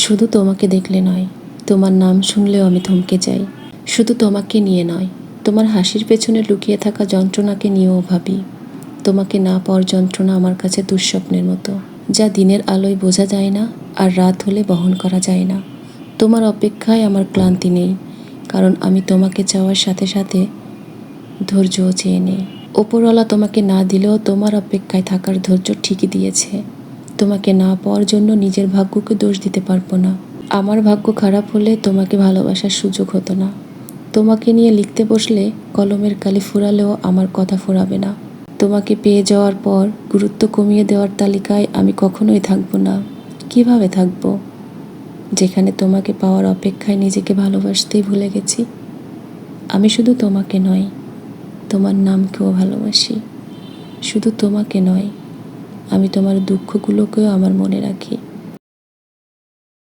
শুধু তোমাকে দেখলে নয়, তোমার নাম শুনলেও আমি থমকে যাই। শুধু তোমাকে নিয়ে নয়, তোমার হাসির পেছনে লুকিয়ে থাকা যন্ত্রণাকে নিয়েও ভাবি। তোমাকে না পাওয়ার যন্ত্রণা আমার কাছে দুঃস্বপ্নের মতো, যা দিনের আলোয় বোঝা যায় না আর রাত হলে বহন করা যায় না। তোমার অপেক্ষায় আমার ক্লান্তি নেই, কারণ আমি তোমাকে চাওয়ার সাথে সাথে ধৈর্যও চেয়ে নেই। ওপরওয়ালা তোমাকে না দিলেও তোমার অপেক্ষায় থাকার ধৈর্য ঠিকই দিয়েছে। তোমাকে না পাওয়ার জন্য নিজের ভাগ্যকে দোষ দিতে পারবো না। আমার ভাগ্য খারাপ হলে তোমাকে ভালোবাসার সুযোগ হতো না। তোমাকে নিয়ে লিখতে বসলে কলমের কালি ফুরালেও আমার কথা ফুরাবে না। তোমাকে পেয়ে যাওয়ার পর গুরুত্ব কমিয়ে দেওয়ার তালিকায় আমি কখনোই থাকবো না। কিভাবে থাকবো, যেখানে তোমাকে পাওয়ার অপেক্ষায় নিজেকে ভালোবাসতেই ভুলে গেছি? আমি শুধু তোমাকে নয়, তোমার নামকেও ভালোবাসি। শুধু তোমাকে নয়, আমি তোমার দুঃখগুলোকেও আমার মনে রাখি।